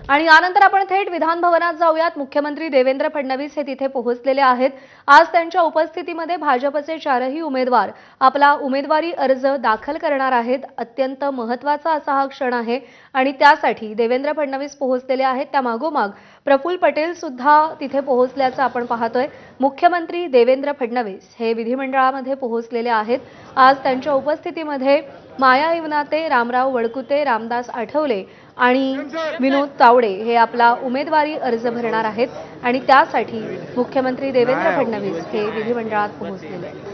आणि यानंतर आपण थेट विधान भवनात जाऊयात। मुख्यमंत्री देवेंद्र फडणवीस हे तिथे पोहोचलेले आहेत। आज त्यांच्या उपस्थितीमध्ये भाजपचे चारही उमेदवार आपला उमेदवारी अर्ज दाखल करणार आहेत। अत्यंत महत्त्वाचा असा हा क्षण आहे आणि त्यासाठी देवेंद्र फडणवीस पोहोचलेले आहेत। त्यामागोमाग प्रफुल्ल पटेल सुद्धा तिथे पोहोचल्याचं आपण पाहतोय। मुख्यमंत्री देवेंद्र फडणवीस हे विधिमंडळामध्ये पोहोचलेले आहेत। आज त्यांच्या उपस्थितीमध्ये माया इवनाते, रामराव वडकुते, रामदास आठवले आणि विनोद तावडे हे आपला उमेदवारी अर्ज भरणार आहेत आणि त्यासाठी मुख्यमंत्री देवेंद्र फडणवीस हे विधिमंडळात पोहोचलेले आहेत।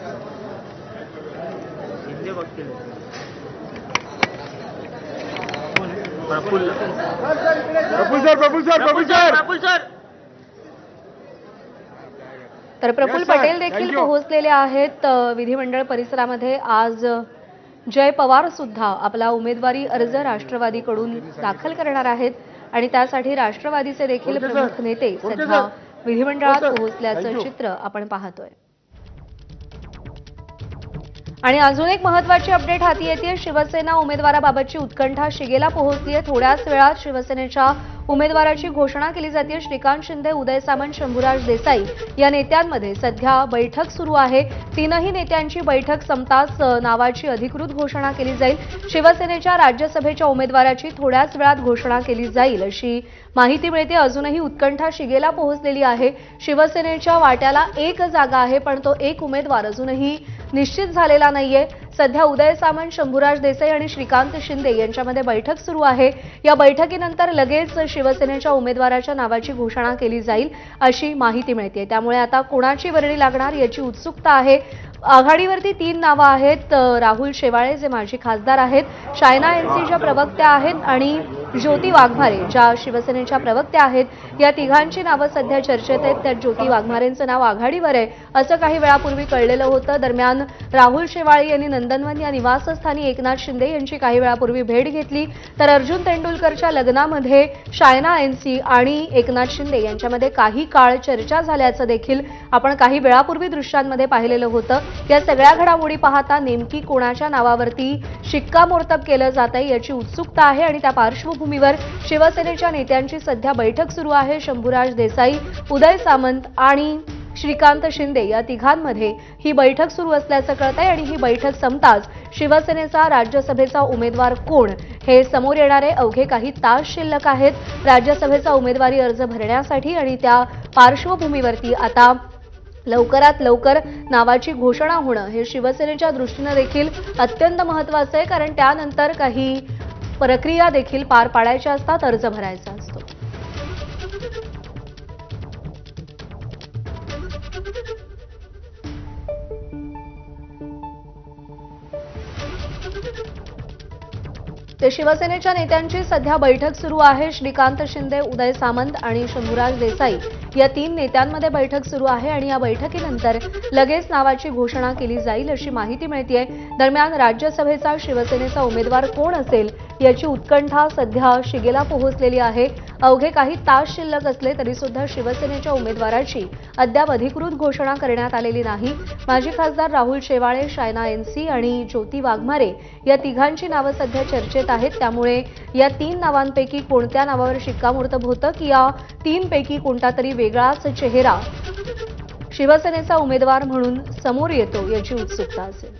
तर प्रफुल्ल पटेल देखील पोहोचलेले आहेत विधिमंडळ परिसरामध्ये। आज जय पवार सुद्धा आपला उमेदवारी अर्ज राष्ट्रवादीकडून दाखल करणार आहेत आणि त्यासाठी राष्ट्रवादीचे देखील प्रमुख नेते सध्या विधिमंडळात पोहोचल्याचं चित्र आपण पाहतोय। आणि अजून एक महत्त्वाची अपडेट हाती येते। शिवसेना उमेदवाराबाबतची उत्कंठा शिगेला पोहोचली आहे। थोड्याच वेळात शिवसेनेच्या उमेदवाराची घोषणा केली जाते। श्रीकांत शिंदे, उदय सामंत, शंभूराज देसाई या नेत्यांमध्ये सध्या बैठक सुरू आहे। तीनही नेत्यांची बैठक संपताच नावाची अधिकृत घोषणा केली जाईल। शिवसेनेच्या राज्यसभेच्या उमेदवाराची थोड्याच वेळात घोषणा केली जाईल अशी माहिती मिळते। अजूनही उत्कंठा शिगेला पोहोचलेली आहे। शिवसेनेच्या वाट्याला एक जागा आहे पण तो एक उमेदवार अजूनही निश्चित झालेला नाहीये। सध्या उदय सामंत, शंभूराज देसाई आणि श्रीकांत शिंदे यांच्यामध्ये बैठक सुरू आहे। या बैठकीनंतर लगेच शिवसेनेच्या उमेदवाराच्या नावाची घोषणा केली जाईल अशी माहिती मिळते। त्यामुळे आता कोणाची वर्णी लागणार याची उत्सुकता आहे। आघाडीवरती 3 नावं आहेत। राहुल शेवाळे जे माजी खासदार आहेत, शायना एनसीच्या प्रवक्त्या आहेत आणि ज्योती वाघमारे ज्या शिवसेनेच्या प्रवक्त्या आहेत। या तिघांची नावं सध्या चर्चेत आहेत। त्यात ज्योती वाघमारेंचं नाव आघाडीवर आहे असं काही वेळापूर्वी कळलेलं होतं। दरम्यान राहुल शेवाळे यांनी नंदनवन या निवासस्थानी एकनाथ शिंदे यांची काही वेळापूर्वी भेट घेतली। तर अर्जुन तेंडुलकरच्या लग्नामध्ये शायना एनसी आणि एकनाथ शिंदे यांच्यामध्ये काही काळ चर्चा झाल्याचं देखील आपण काही वेळापूर्वी दृश्यांमध्ये पाहिलेलं होतं। या सगळ्या घडामोडी पाहता नेमकी कोणाच्या नावावरती शिक्कामोर्तब केलं जात आहे याची उत्सुकता आहे आणि त्या पार्श्वभूमीवर शिवसेनेच्या नेत्यांची सध्या बैठक सुरू आहे। शंभूराज देसाई, उदय सामंत आणि श्रीकांत शिंदे या तिघांमध्ये ही बैठक सुरू असल्याचं कळतंय आणि ही बैठक संपताच शिवसेनेचा राज्यसभेचा उमेदवार कोण हे समोर येणारे अवघे काही तास शिल्लक आहेत राज्यसभेचा उमेदवारी अर्ज भरण्यासाठी आणि त्या पार्श्वभूमीवरती आता लवकरात लवकर नावाची घोषणा होणं हे शिवसेनेच्या दृष्टीने देखील अत्यंत महत्त्वाचं आहे, कारण त्यानंतर काही प्रक्रिया देखील पार पाडायच्या असतात, अर्ज भरायचा असतो। ते शिवसेनेच्या नेत्यांची सध्या बैठक सुरू आहे। श्रीकांत शिंदे, उदय सामंत आणि शंभूराज देसाई या 3 नेत्यांमध्ये बैठक सुरू आहे आणि या बैठकीनंतर लगेच नावाची घोषणा केली जाईल अशी माहिती मिळतेय। दरम्यान राज्यसभेचा शिवसेनेचा उमेदवार कोण असेल याची उत्कंठा सध्या शिगेला पोहोचलेली आहे। अवघे काही तास शिल्लक असले तरी सुद्धा शिवसेनेच्या उमेदवाराची अद्याप अधिकृत घोषणा करण्यात आलेली नाही। माजी खासदार राहुल शेवाळे, शायना एनसी आणि ज्योती वाघमारे या तिघांची नावं सध्या चर्चेत आहेत। त्यामुळे या 3 नावांपैकी कोणत्या नावावर शिक्कामोर्तब होतं की या 3 पैकी कोणता तरी वेगळाच चेहरा शिवसेनेचा उमेदवार म्हणून समोर येतो याची उत्सुकता असेल।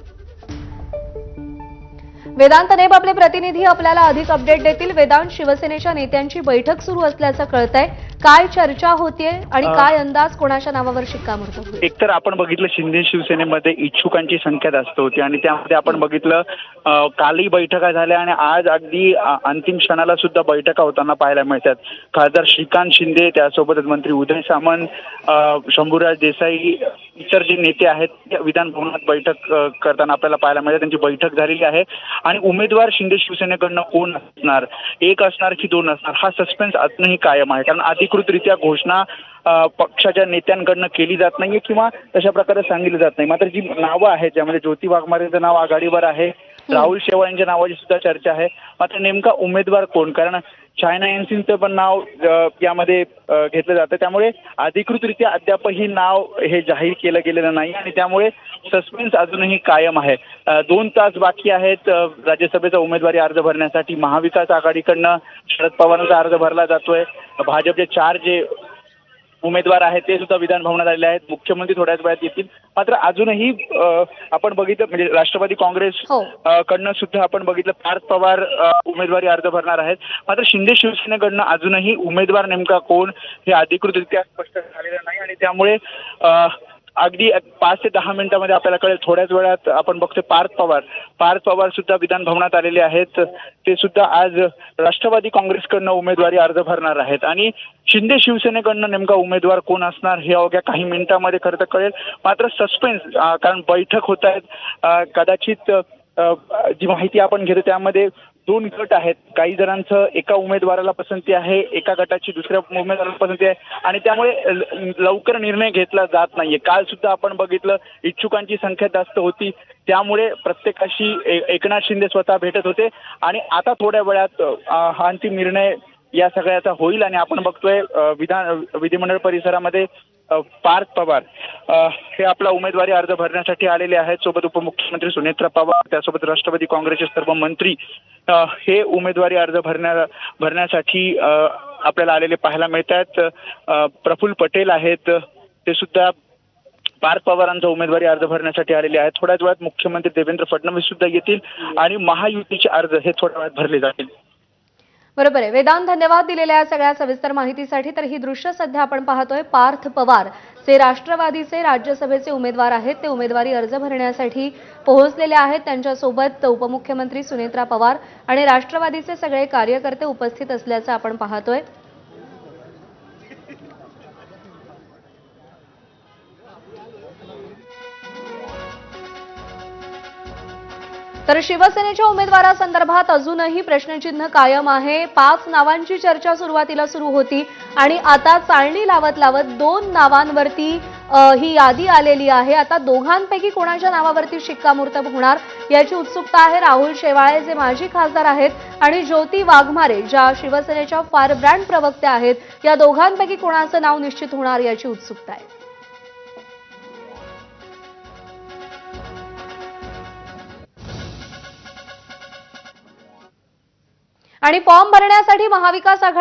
वेदांत नेब आपले प्रतिनिधी आपल्याला अधिक अपडेट देतील। वेदांत, शिवसेनेच्या नेत्यांची बैठक सुरू असल्याचं कळतंय, काय चर्चा होतीये आणि काय अंदाज कोणाच्या नावावर शिक्कामोर्तब होईल? एकतर आपण बघितलं शिंदे शिवसेनेमध्ये इच्छुकांची संख्या जास्त होती आणि त्यामध्ये आपण बघितलं कालही बैठका झाल्या आणि आज अगदी अंतिम क्षणाला सुद्धा बैठका होताना पाहायला मिळतात। खासदार श्रीकांत शिंदे, त्यासोबतच मंत्री उदय सामंत, शंभूराज देसाई, इतर जे नेते आहेत विधान भवनात बैठक करताना आपल्याला पाहायला मिळतात। त्यांची बैठक झालेली आहे आणि उमेदवार शिंदे शिवसेनेकडनं कोण असणार, एक असणार की 2 असणार, हा सस्पेन्स अजूनही कायम आहे। कारण अधिकृतरित्या घोषणा पक्षाच्या नेत्यांकडनं केली जात नाहीये किंवा तशा प्रकारे सांगितलं जात नाही। मात्र जी नावं आहेत ज्यामध्ये ज्योती वाघमारेंचं नाव आघाडीवर आहे राहुल शेवाळ यांच्या नावाची सुद्धा चर्चा आहे. मात्र नेमका उमेदवार कोण? कारण चायना एनसीचं पण नाव यामध्ये घेतलं जातं. त्यामुळे अधिकृतरित्या अद्यापही नाव हे जाहीर केलं गेलेलं नाही आणि त्यामुळे सस्पेन्स अजूनही कायम आहे. 2 तास बाकी आहेत राज्यसभेचा उमेदवारी अर्ज भरण्यासाठी. महाविकास आघाडीकडनं शरद पवारांचा अर्ज भरला जातोय. भाजपचे 4 जे उमेदवार आहेत ते सुद्धा विधान भवनात आलेले आहेत. मुख्यमंत्री थोड्याच वेळात येतील. मात्र अजूनही आपण बघितलं म्हणजे राष्ट्रवादी काँग्रेस हो. कडनं सुद्धा आपण बघितलं पार्थ पवार उमेदवारी अर्ज भरणार आहेत. मात्र शिंदे शिवसेनेकडनं अजूनही उमेदवार नेमका कोण हे अधिकृतरित्या स्पष्ट झालेलं नाही आणि त्यामुळे अगदी 5 ते 10 मिनिटांमध्ये आपल्याला कळेल. थोड्याच वेळात आपण बघतोय पार्थ पवार सुद्धा विधान भवनात आलेले आहेत. ते सुद्धा आज राष्ट्रवादी काँग्रेसकडनं उमेदवारी अर्ज भरणार आहेत आणि शिंदे शिवसेनेकडनं नेमका उमेदवार कोण असणार हे अवघ्या काही मिनिटांमध्ये खरं तर कळेल. मात्र सस्पेन्स कारण बैठक होत आहेत. कदाचित जी माहिती आपण घेतो त्यामध्ये 2 गट आहेत. काही जणांचं एका उमेदवाराला पसंती आहे, एका गटाची दुसऱ्या उमेदवाराला पसंती आहे आणि त्यामुळे लवकर निर्णय घेतला जात नाहीये. काल सुद्धा आपण बघितलं इच्छुकांची संख्या जास्त होती, त्यामुळे प्रत्येकाशी एकनाथ शिंदे स्वतः भेटत होते आणि आता थोड्या वेळात हा अंतिम निर्णय या सगळ्याचा होईल आणि आपण बघतोय विधिमंडळ परिसरामध्ये पार्थ पवार हे आपला उमेदवारी अर्ज भरण्यासाठी आलेले आहेत. सोबत उपमुख्यमंत्री सुनेत्रा पवार, त्यासोबत राष्ट्रवादी काँग्रेसचे सर्व मंत्री हे उमेदवारी अर्ज भरण्यासाठी आपल्याला आलेले पाहायला मिळतात. प्रफुल्ल पटेल आहेत, ते सुद्धा पार्थ पवारांचा उमेदवारी अर्ज भरण्यासाठी आलेले आहेत. थोड्याच वेळात मुख्यमंत्री देवेंद्र फडणवीस सुद्धा येतील आणि महायुतीचे अर्ज हे थोड्या वेळात भरले जातील. बरोबर आहे. वेदांत, धन्यवाद दिलेल्या या सगळ्या सविस्तर माहितीसाठी. तर ही दृश्य सध्या आपण पाहतोय. पार्थ पवार जे राष्ट्रवादीचे राज्यसभेचे उमेदवार आहेत ते उमेदवारी अर्ज भरण्यासाठी पोहोचलेले आहेत. त्यांच्यासोबत उपमुख्यमंत्री सुनेत्रा पवार आणि राष्ट्रवादीचे सगळे कार्यकर्ते उपस्थित असल्याचं आपण पाहतोय. तर शिवसेनेच्या उमेदवारासंदर्भात अजूनही प्रश्नचिन्ह कायम आहे. 5 नावांची चर्चा सुरुवातीला सुरू होती आणि आता चाळणी लावत लावत 2 नावांवरती ही यादी आलेली आहे. आता दोघांपैकी कोणाच्या नावावरती शिक्कामोर्तब होणार याची उत्सुकता आहे. राहुल शेवाळे जे माजी खासदार आहेत आणि ज्योती वाघमारे ज्या शिवसेनेच्या फार ब्रँड प्रवक्त्या आहेत, या दोघांपैकी कोणाचं नाव निश्चित होणार याची उत्सुकता आहे. आणि फॉर्म भरण्यासाठी महाविकास आघाडी